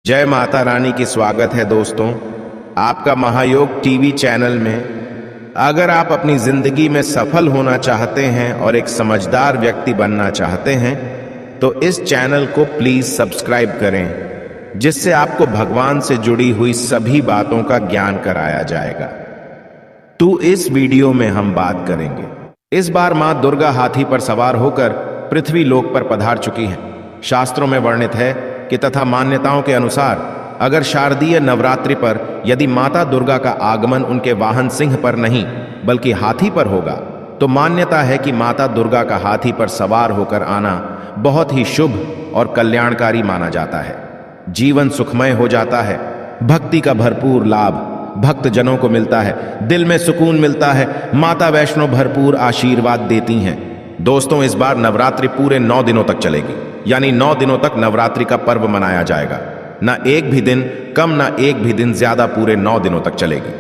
जय माता रानी की स्वागत है दोस्तों आपका महायोग टीवी चैनल में। अगर आप अपनी जिंदगी में सफल होना चाहते हैं और एक समझदार व्यक्ति बनना चाहते हैं तो इस चैनल को प्लीज सब्सक्राइब करें, जिससे आपको भगवान से जुड़ी हुई सभी बातों का ज्ञान कराया जाएगा। तो इस वीडियो में हम बात करेंगे, इस बार मां दुर्गा हाथी पर सवार होकर पृथ्वी लोक पर पधार चुकी हैं। शास्त्रों में वर्णित है कि तथा मान्यताओं के अनुसार अगर शारदीय नवरात्रि पर यदि माता दुर्गा का आगमन उनके वाहन सिंह पर नहीं बल्कि हाथी पर होगा तो मान्यता है कि माता दुर्गा का हाथी पर सवार होकर आना बहुत ही शुभ और कल्याणकारी माना जाता है। जीवन सुखमय हो जाता है, भक्ति का भरपूर लाभ भक्त जनों को मिलता है, दिल में सुकून मिलता है, माता वैष्णो भरपूर आशीर्वाद देती हैं। दोस्तों, इस बार नवरात्रि पूरे 9 दिनों तक चलेगी, यानी 9 दिनों तक नवरात्रि का पर्व मनाया जाएगा। ना एक भी दिन कम ना एक भी दिन ज्यादा, पूरे 9 दिनों तक चलेगी।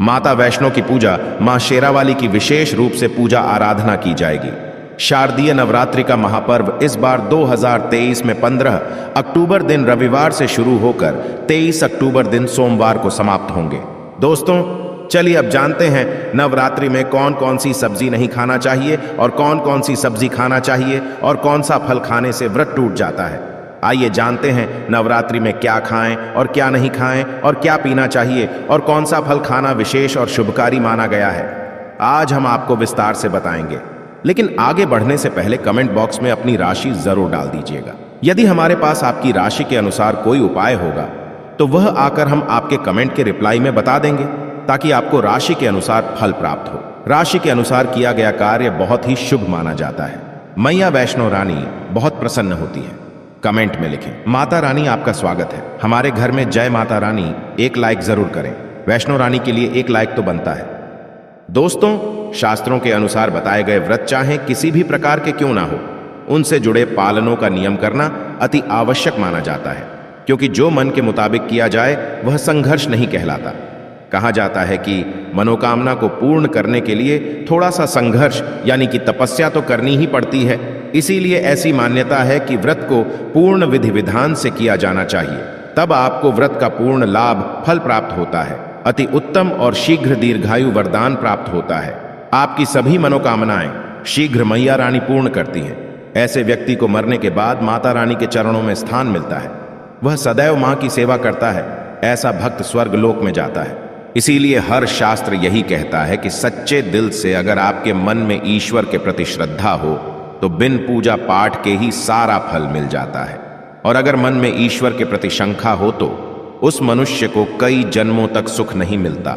माता वैष्णो की पूजा मां शेरावाली की विशेष रूप से पूजा आराधना की जाएगी। शारदीय नवरात्रि का महापर्व इस बार 2023 में 15 अक्टूबर दिन रविवार से शुरू होकर 23 अक्टूबर दिन सोमवार को समाप्त होंगे। दोस्तों, चलिए अब जानते हैं नवरात्रि में कौन कौन सी सब्जी नहीं खाना चाहिए और कौन कौन सी सब्जी खाना चाहिए और कौन सा फल खाने से व्रत टूट जाता है। आइए जानते हैं नवरात्रि में क्या खाएं और क्या नहीं खाएं और क्या पीना चाहिए और कौन सा फल खाना विशेष और शुभकारी माना गया है। आज हम आपको विस्तार से बताएंगे, लेकिन आगे बढ़ने से पहले कमेंट बॉक्स में अपनी राशि जरूर डाल दीजिएगा। यदि हमारे पास आपकी राशि के अनुसार कोई उपाय होगा तो वह आकर हम आपके कमेंट के रिप्लाई में बता देंगे, ताकि आपको राशि के अनुसार फल प्राप्त हो। राशि के अनुसार किया गया कार्य बहुत ही शुभ माना जाता है। मैया वैष्णो रानी बहुत प्रसन्न होती है। कमेंट में लिखें, माता रानी आपका स्वागत है हमारे घर में, जय माता रानी। एक लाइक जरूर करें, वैष्णो रानी के लिए एक लाइक तो बनता है। दोस्तों, शास्त्रों के अनुसार बताए गए व्रत चाहे किसी भी प्रकार के क्यों ना हो, उनसे जुड़े पालनों का नियम करना अति आवश्यक माना जाता है, क्योंकि जो मन के मुताबिक किया जाए वह संघर्ष नहीं कहलाता। कहा जाता है कि मनोकामना को पूर्ण करने के लिए थोड़ा सा संघर्ष यानी कि तपस्या तो करनी ही पड़ती है। इसीलिए ऐसी मान्यता है कि व्रत को पूर्ण विधि विधान से किया जाना चाहिए, तब आपको व्रत का पूर्ण लाभ फल प्राप्त होता है। अति उत्तम और शीघ्र दीर्घायु वरदान प्राप्त होता है। आपकी सभी मनोकामनाएं शीघ्र मैया रानी पूर्ण करती हैं। ऐसे व्यक्ति को मरने के बाद माता रानी के चरणों में स्थान मिलता है। वह सदैव मां की सेवा करता है। ऐसा भक्त स्वर्ग लोक में जाता है। इसीलिए हर शास्त्र यही कहता है कि सच्चे दिल से अगर आपके मन में ईश्वर के प्रति श्रद्धा हो तो बिन पूजा पाठ के ही सारा फल मिल जाता है। और अगर मन में ईश्वर के प्रति शंका हो तो उस मनुष्य को कई जन्मों तक सुख नहीं मिलता,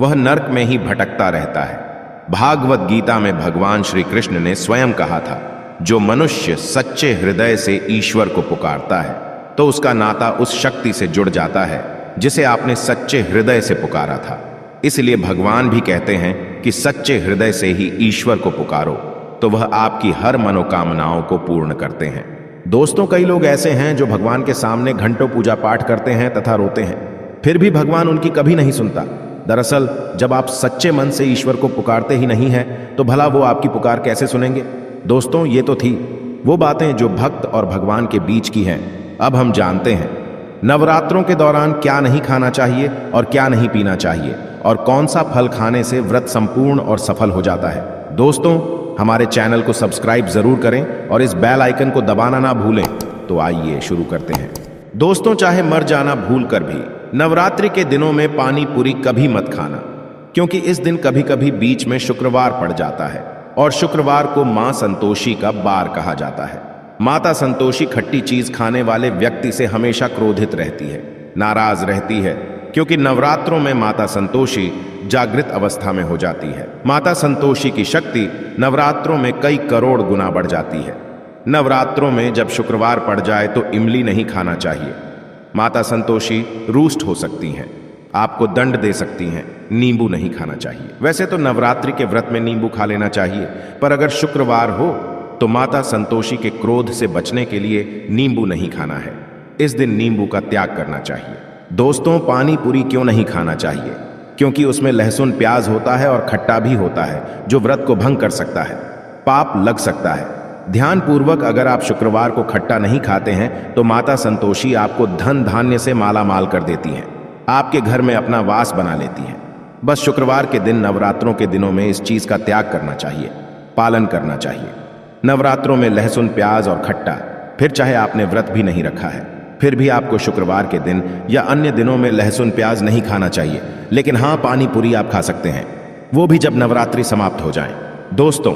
वह नरक में ही भटकता रहता है। भागवत गीता में भगवान श्री कृष्ण ने स्वयं कहा था, जो मनुष्य सच्चे हृदय से ईश्वर को पुकारता है तो उसका नाता उस शक्ति से जुड़ जाता है जिसे आपने सच्चे हृदय से पुकारा था। इसलिए भगवान भी कहते हैं कि सच्चे हृदय से ही ईश्वर को पुकारो तो वह आपकी हर मनोकामनाओं को पूर्ण करते हैं। दोस्तों, कई लोग ऐसे हैं जो भगवान के सामने घंटों पूजा पाठ करते हैं तथा रोते हैं, फिर भी भगवान उनकी कभी नहीं सुनता। दरअसल जब आप सच्चे मन से ईश्वर को पुकारते ही नहीं हैं तो भला वो आपकी पुकार कैसे सुनेंगे। दोस्तों, ये तो थी वो बातें जो भक्त और भगवान के बीच की हैं। अब हम जानते हैं नवरात्रों के दौरान क्या नहीं खाना चाहिए और क्या नहीं पीना चाहिए और कौन सा फल खाने से व्रत संपूर्ण और सफल हो जाता है। दोस्तों, हमारे चैनल को सब्सक्राइब जरूर करें और इस बेल आइकन को दबाना ना भूलें। तो आइए शुरू करते हैं। दोस्तों, चाहे मर जाना भूल कर भी नवरात्रि के दिनों में पानी पूरी कभी मत खाना, क्योंकि इस दिन कभी कभी बीच में शुक्रवार पड़ जाता है और शुक्रवार को मां संतोषी का बार कहा जाता है। माता संतोषी खट्टी चीज खाने वाले व्यक्ति से हमेशा क्रोधित रहती है, नाराज रहती है, क्योंकि नवरात्रों में माता संतोषी जागृत अवस्था में हो जाती है। माता संतोषी की शक्ति नवरात्रों में कई करोड़ गुना बढ़ जाती है। नवरात्रों में जब शुक्रवार पड़ जाए तो इमली नहीं खाना चाहिए। माता संतोषी रुष्ट हो सकती हैं, आपको दंड दे सकती हैं। नींबू नहीं खाना चाहिए। वैसे तो नवरात्रि के व्रत में नींबू खा लेना चाहिए, पर अगर शुक्रवार हो तो माता संतोषी के क्रोध से बचने के लिए नींबू नहीं खाना है। इस दिन नींबू का त्याग करना चाहिए। दोस्तों, पानी पूरी क्यों नहीं खाना चाहिए? क्योंकि उसमें लहसुन प्याज होता है और खट्टा भी होता है, जो व्रत को भंग कर सकता है, पाप लग सकता है। ध्यानपूर्वक अगर आप शुक्रवार को खट्टा नहीं खाते हैं तो माता संतोषी आपको धन धान्य से माला माल कर देती हैं, आपके घर में अपना वास बना लेती हैं। बस शुक्रवार के दिन नवरात्रों के दिनों में इस चीज का त्याग करना चाहिए, पालन करना चाहिए। नवरात्रों में लहसुन, प्याज और खट्टा, फिर चाहे आपने व्रत भी नहीं रखा है, फिर भी आपको शुक्रवार के दिन या अन्य दिनों में लहसुन प्याज नहीं खाना चाहिए। लेकिन हाँ, पानी पूरी आप खा सकते हैं, वो भी जब नवरात्रि समाप्त हो जाए। दोस्तों,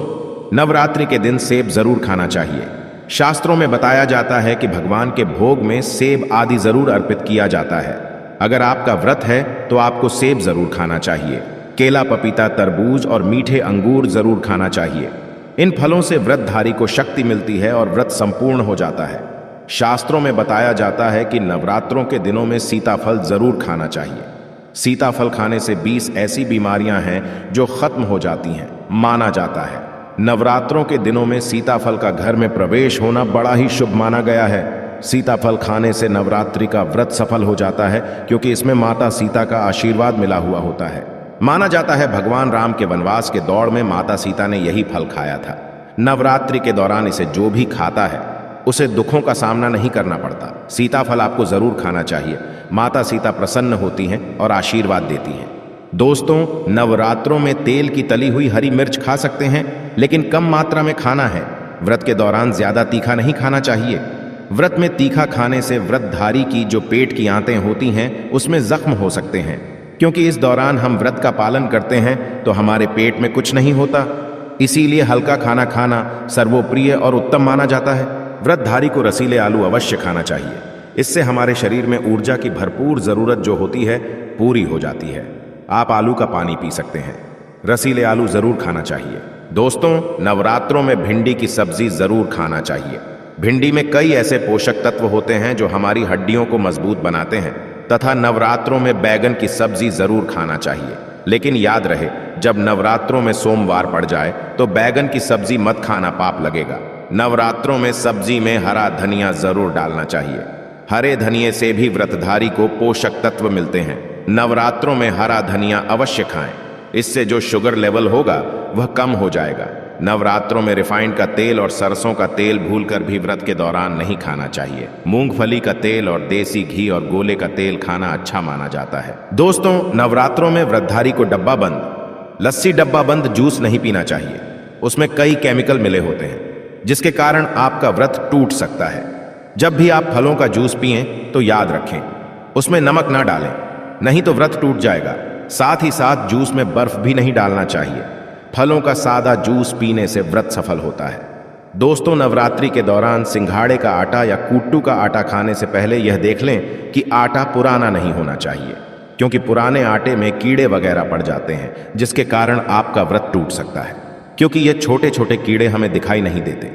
नवरात्रि के दिन सेब जरूर खाना चाहिए। शास्त्रों में बताया जाता है कि भगवान के भोग में सेब आदि जरूर अर्पित किया जाता है। अगर आपका व्रत है तो आपको सेब जरूर खाना चाहिए। केला, पपीता, तरबूज और मीठे अंगूर जरूर खाना चाहिए। इन फलों से व्रतधारी को शक्ति मिलती है और व्रत संपूर्ण हो जाता है। शास्त्रों में बताया जाता है कि नवरात्रों के दिनों में सीताफल जरूर खाना चाहिए। सीताफल खाने से 20 ऐसी बीमारियां हैं जो खत्म हो जाती हैं, माना जाता है। नवरात्रों के दिनों में सीताफल का घर में प्रवेश होना बड़ा ही शुभ माना गया है। सीताफल खाने से नवरात्रि का व्रत सफल हो जाता है, क्योंकि इसमें माता सीता का आशीर्वाद मिला हुआ होता है। माना जाता है भगवान राम के वनवास के दौर में माता सीता ने यही फल खाया था। नवरात्रि के दौरान इसे जो भी खाता है उसे दुखों का सामना नहीं करना पड़ता। सीताफल आपको जरूर खाना चाहिए। माता सीता प्रसन्न होती हैं और आशीर्वाद देती हैं। दोस्तों, नवरात्रों में तेल की तली हुई हरी मिर्च खा सकते हैं, लेकिन कम मात्रा में खाना है। व्रत के दौरान ज्यादा तीखा नहीं खाना चाहिए। व्रत में तीखा खाने से व्रतधारी की जो पेट की आंतें होती हैं उसमें जख्म हो सकते हैं। क्योंकि इस दौरान हम व्रत का पालन करते हैं तो हमारे पेट में कुछ नहीं होता, इसीलिए हल्का खाना खाना सर्वोप्रिय और उत्तम माना जाता है। व्रतधारी को रसीले आलू अवश्य खाना चाहिए। इससे हमारे शरीर में ऊर्जा की भरपूर जरूरत जो होती है पूरी हो जाती है। आप आलू का पानी पी सकते हैं। रसीले आलू जरूर खाना चाहिए। दोस्तों, नवरात्रों में भिंडी की सब्जी जरूर खाना चाहिए। भिंडी में कई ऐसे पोषक तत्व होते हैं जो हमारी हड्डियों को मजबूत बनाते हैं, तथा नवरात्रों में बैगन की सब्जी जरूर खाना चाहिए। लेकिन याद रहे, जब नवरात्रों में सोमवार पड़ जाए तो बैगन की सब्जी मत खाना, पाप लगेगा। नवरात्रों में सब्जी में हरा धनिया जरूर डालना चाहिए। हरे धनिये से भी व्रतधारी को पोषक तत्व मिलते हैं। नवरात्रों में हरा धनिया अवश्य खाएं, इससे जो शुगर लेवल होगा वह कम हो जाएगा। नवरात्रों में रिफाइंड का तेल और सरसों का तेल भूलकर भी व्रत के दौरान नहीं खाना चाहिए। मूंगफली का तेल और देसी घी और गोले का तेल खाना अच्छा माना जाता है। दोस्तों, नवरात्रों में व्रतधारी को डब्बा बंद लस्सी, डब्बा बंद जूस नहीं पीना चाहिए। उसमें कई केमिकल मिले होते हैं जिसके कारण आपका व्रत टूट सकता है। जब भी आप फलों का जूस पिएं तो याद रखें उसमें नमक ना डालें, नहीं तो व्रत टूट जाएगा। साथ ही साथ जूस में बर्फ भी नहीं डालना चाहिए। फलों का सादा जूस पीने से व्रत सफल होता है। दोस्तों, नवरात्रि के दौरान सिंघाड़े का आटा या कुट्टू का आटा खाने से पहले यह देख लें कि आटा पुराना नहीं होना चाहिए, क्योंकि पुराने आटे में कीड़े वगैरह पड़ जाते हैं जिसके कारण आपका व्रत टूट सकता है। क्योंकि ये छोटे छोटे कीड़े हमें दिखाई नहीं देते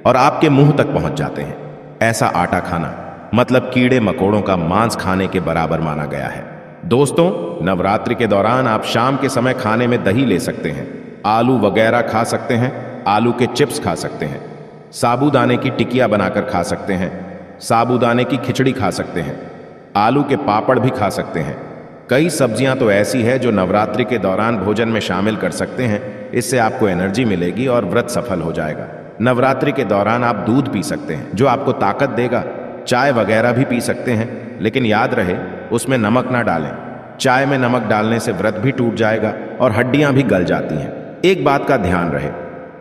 और आपके मुंह तक पहुंच जाते हैं। ऐसा आटा खाना मतलब कीड़े मकोड़ों का मांस खाने के बराबर माना गया है। दोस्तों, नवरात्रि के दौरान आप शाम के समय खाने में दही ले सकते हैं, आलू वगैरह खा सकते हैं, आलू के चिप्स खा सकते हैं, साबूदाने की टिकिया बनाकर खा सकते हैं, साबूदाने की खिचड़ी खा सकते हैं, आलू के पापड़ भी खा सकते हैं। कई सब्जियां तो ऐसी है जो नवरात्रि के दौरान भोजन में शामिल कर सकते हैं। इससे आपको एनर्जी मिलेगी और व्रत सफल हो जाएगा। नवरात्रि के दौरान आप दूध पी सकते हैं जो आपको ताकत देगा। चाय वगैरह भी पी सकते हैं, लेकिन याद रहे उसमें नमक ना डालें। चाय में नमक डालने से व्रत भी टूट जाएगा और हड्डियां भी गल जाती हैं। एक बात का ध्यान रहे,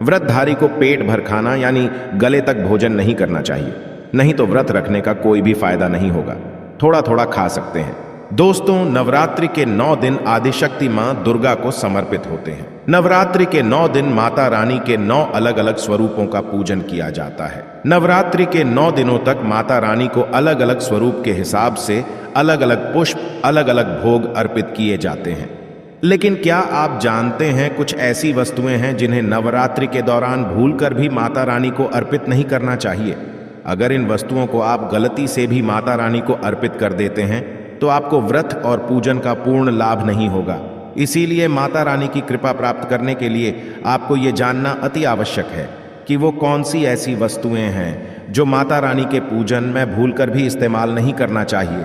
व्रतधारी को पेट भर खाना यानी गले तक भोजन नहीं करना चाहिए, नहीं तो व्रत रखने का कोई भी फायदा नहीं होगा। थोड़ा थोड़ा खा सकते हैं। दोस्तों, नवरात्रि के 9 दिन आदिशक्ति मां दुर्गा को समर्पित होते हैं। नवरात्रि के 9 दिन माता रानी के 9 अलग अलग स्वरूपों का पूजन किया जाता है। नवरात्रि के 9 दिनों तक माता रानी को अलग अलग स्वरूप के हिसाब से अलग अलग पुष्प, अलग अलग भोग अर्पित किए जाते हैं। लेकिन क्या आप जानते हैं कुछ ऐसी वस्तुएं हैं जिन्हें नवरात्रि के दौरान भूलकर भी माता रानी को अर्पित नहीं करना चाहिए? अगर इन वस्तुओं को आप गलती से भी माता रानी को अर्पित कर देते हैं तो आपको व्रत और पूजन का पूर्ण लाभ नहीं होगा। इसीलिए माता रानी की कृपा प्राप्त करने के लिए आपको ये जानना अति आवश्यक है कि वो कौन सी ऐसी वस्तुएं हैं जो माता रानी के पूजन में भूलकर भी इस्तेमाल नहीं करना चाहिए।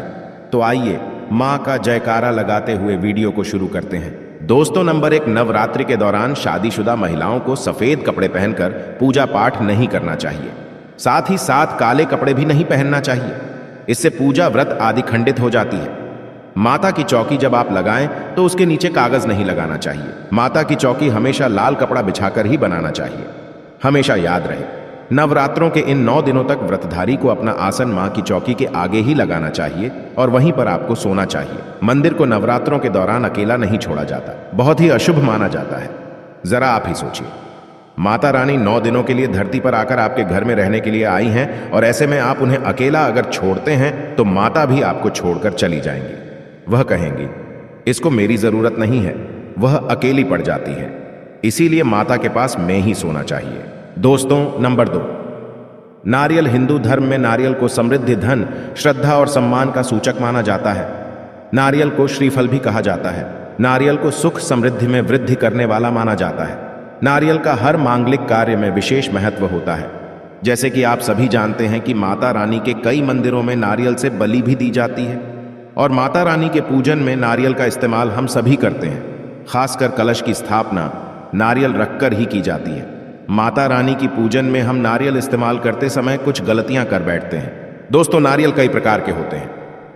तो आइए माँ का जयकारा लगाते हुए वीडियो को शुरू करते हैं। दोस्तों नंबर 1, नवरात्रि के दौरान शादीशुदा महिलाओं को सफेद कपड़े पहनकर पूजा पाठ नहीं करना चाहिए। साथ ही साथ काले कपड़े भी नहीं पहनना चाहिए। इससे पूजा व्रत आदि खंडित हो जाती है। माता की चौकी जब आप लगाएं तो उसके नीचे कागज नहीं लगाना चाहिए। माता की चौकी हमेशा लाल कपड़ा बिछाकर ही बनाना चाहिए। हमेशा याद रहे, नवरात्रों के इन 9 दिनों तक व्रतधारी को अपना आसन मां की चौकी के आगे ही लगाना चाहिए और वहीं पर आपको सोना चाहिए। मंदिर को नवरात्रों के दौरान अकेला नहीं छोड़ा जाता, बहुत ही अशुभ माना जाता है। जरा आप ही सोचिए, माता रानी 9 दिनों के लिए धरती पर आकर आपके घर में रहने के लिए आई हैं और ऐसे में आप उन्हें अकेला अगर छोड़ते हैं तो माता भी आपको छोड़कर चली जाएंगी। वह कहेंगी, इसको मेरी जरूरत नहीं है, वह अकेली पड़ जाती है, इसीलिए माता के पास मैं ही सोना चाहिए। दोस्तों नंबर 2, नारियल हिंदू धर्म में नारियल को समृद्धि, धन, श्रद्धा और सम्मान का सूचक माना जाता है। नारियल को श्रीफल भी कहा जाता है। नारियल को सुख समृद्धि में वृद्धि करने वाला माना जाता है। नारियल का हर मांगलिक कार्य में विशेष महत्व होता है। जैसे कि आप सभी जानते हैं कि माता रानी के कई मंदिरों में नारियल से बलि भी दी जाती है और माता रानी के पूजन में नारियल का इस्तेमाल हम सभी करते हैं। खासकर कलश की स्थापना नारियल रखकर ही की जाती है। माता रानी की पूजन में हम नारियल इस्तेमाल करते समय कुछ गलतियां कर बैठते हैं। दोस्तों नारियल कई प्रकार के होते हैं,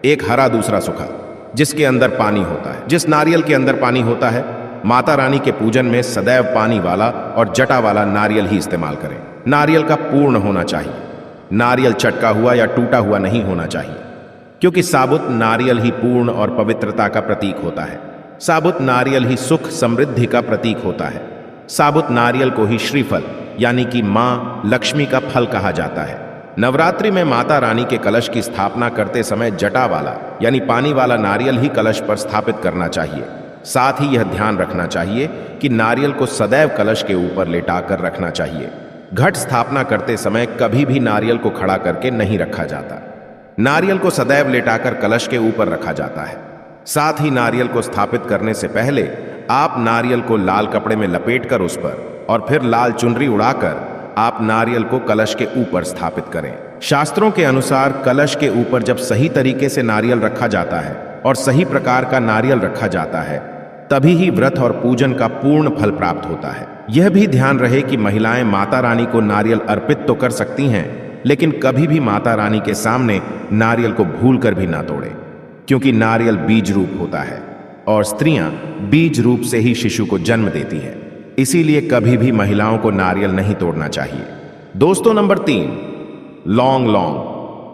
एक हरा दूसरा सूखा, जिसके अंदर पानी होता है। जिस नारियल के अंदर पानी होता है, माता रानी के पूजन में सदैव पानी वाला और जटा वाला नारियल ही इस्तेमाल करें। नारियल का पूर्ण होना चाहिए। नारियल चटका हुआ या टूटा हुआ नहीं होना चाहिए, क्योंकि साबुत नारियल ही पूर्ण और पवित्रता का प्रतीक होता है। साबुत नारियल ही सुख समृद्धि का प्रतीक होता है। साबुत नारियल को ही श्रीफल यानी कि मां लक्ष्मी का फल कहा जाता है। नवरात्रि में माता रानी के कलश की स्थापना करते समय जटा वाला यानी पानी वाला नारियल ही कलश पर स्थापित करना चाहिए। साथ ही यह ध्यान रखना चाहिए कि नारियल को सदैव कलश के ऊपर लेटाकर रखना चाहिए। घट स्थापना करते समय कभी भी नारियल को खड़ा करके नहीं रखा जाता। नारियल को सदैव लेटाकर कलश के ऊपर रखा जाता है। साथ ही नारियल को स्थापित करने से पहले आप नारियल को लाल कपड़े में लपेटकर उस पर और फिर लाल चुनरी उड़ाकर आप नारियल को कलश के ऊपर स्थापित करें। शास्त्रों के अनुसार कलश के ऊपर जब सही तरीके से नारियल रखा जाता है और सही प्रकार का नारियल रखा जाता है, तभी ही व्रत और पूजन का पूर्ण फल प्राप्त होता है। यह भी ध्यान रहे कि महिलाएं माता रानी को नारियल अर्पित तो कर सकती हैं, लेकिन कभी भी माता रानी के सामने नारियल को भूलकर भी ना तोड़ें, क्योंकि नारियल बीज रूप होता है और स्त्रियां बीज रूप से ही शिशु को जन्म देती है। इसीलिए कभी भी महिलाओं को नारियल नहीं तोड़ना चाहिए। दोस्तों नंबर 3, लौंग।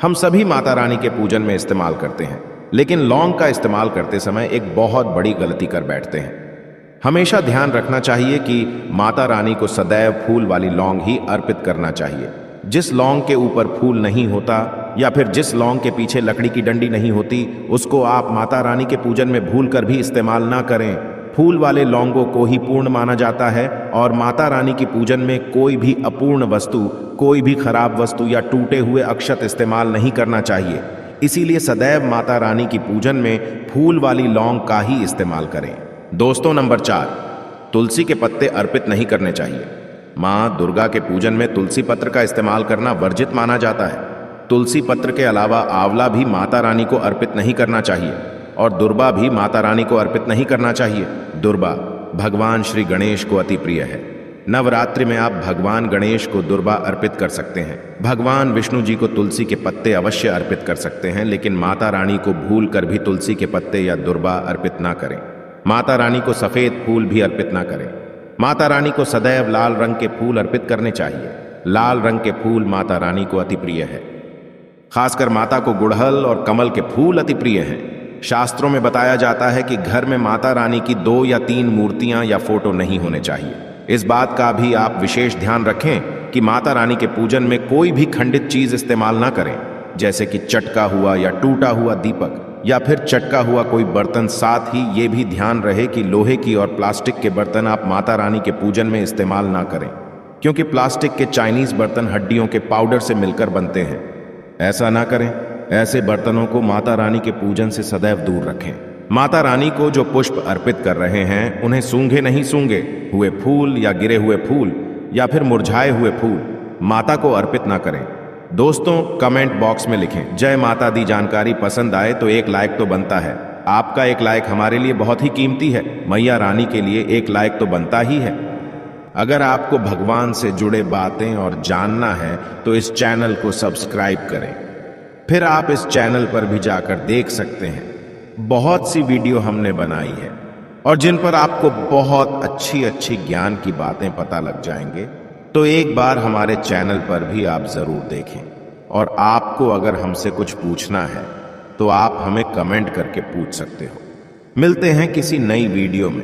हम सभी माता रानी के पूजन में इस्तेमाल करते हैं, लेकिन लौंग का इस्तेमाल करते समय एक बहुत बड़ी गलती कर बैठते हैं। हमेशा ध्यान रखना चाहिए कि माता रानी को सदैव फूल वाली लौंग ही अर्पित करना चाहिए। जिस लौंग के ऊपर फूल नहीं होता या फिर जिस लौंग के पीछे लकड़ी की डंडी नहीं होती, उसको आप माता रानी के पूजन में भूलकर भी इस्तेमाल ना करें। फूल वाले लौंगों को ही पूर्ण माना जाता है और माता रानी की पूजन में कोई भी अपूर्ण वस्तु, कोई भी खराब वस्तु या टूटे हुए अक्षत इस्तेमाल नहीं करना चाहिए। इसीलिए सदैव माता रानी की पूजन में फूल वाली लौंग का ही इस्तेमाल करें। दोस्तों नंबर 4, तुलसी के पत्ते अर्पित नहीं करने चाहिए। मां दुर्गा के पूजन में तुलसी पत्र का इस्तेमाल करना वर्जित माना जाता है। तुलसी पत्र के अलावा आंवला भी माता रानी को अर्पित नहीं करना चाहिए और दुर्बा भी माता रानी को अर्पित नहीं करना चाहिए। दुर्बा भगवान श्री गणेश को अति प्रिय है। नवरात्रि में आप भगवान गणेश को दुर्बा अर्पित कर सकते हैं। भगवान विष्णु जी को तुलसी के पत्ते अवश्य अर्पित कर सकते हैं, लेकिन माता रानी को भूल कर भी तुलसी के पत्ते या दुर्बा अर्पित ना करें। माता रानी को सफेद फूल भी अर्पित ना करें। माता रानी को सदैव लाल रंग के फूल अर्पित करने चाहिए। लाल रंग के फूल माता रानी को अति प्रिय है। खासकर माता को गुड़हल और कमल के फूल अति प्रिय हैं। शास्त्रों में बताया जाता है कि घर में माता रानी की 2 या 3 मूर्तियां या फोटो नहीं होने चाहिए। इस बात का भी आप विशेष ध्यान रखें कि माता रानी के पूजन में कोई भी खंडित चीज इस्तेमाल ना करें, जैसे कि चटका हुआ या टूटा हुआ दीपक या फिर चटका हुआ कोई बर्तन। साथ ही ये भी ध्यान रहे कि लोहे की और प्लास्टिक के बर्तन आप माता रानी के पूजन में इस्तेमाल ना करें, क्योंकि प्लास्टिक के चाइनीज बर्तन हड्डियों के पाउडर से मिलकर बनते हैं। ऐसा ना करें। ऐसे बर्तनों को माता रानी के पूजन से सदैव दूर रखें। माता रानी को जो पुष्प अर्पित कर रहे हैं, उन्हें सूंघे नहीं, सूंघे हुए फूल या गिरे हुए फूल या फिर मुरझाए हुए फूल माता को अर्पित ना करें। दोस्तों कमेंट बॉक्स में लिखें जय माता दी। जानकारी पसंद आए तो एक लाइक तो बनता है। आपका एक लाइक हमारे लिए बहुत ही कीमती है। मैया रानी के लिए एक लाइक तो बनता ही है। अगर आपको भगवान से जुड़े बातें और जानना है तो इस चैनल को सब्सक्राइब करें। फिर आप इस चैनल पर भी जाकर देख सकते हैं, बहुत सी वीडियो हमने बनाई है और जिन पर आपको बहुत अच्छी अच्छी ज्ञान की बातें पता लग जाएंगे। तो एक बार हमारे चैनल पर भी आप जरूर देखें। और आपको अगर हमसे कुछ पूछना है तो आप हमें कमेंट करके पूछ सकते हो। मिलते हैं किसी नई वीडियो में।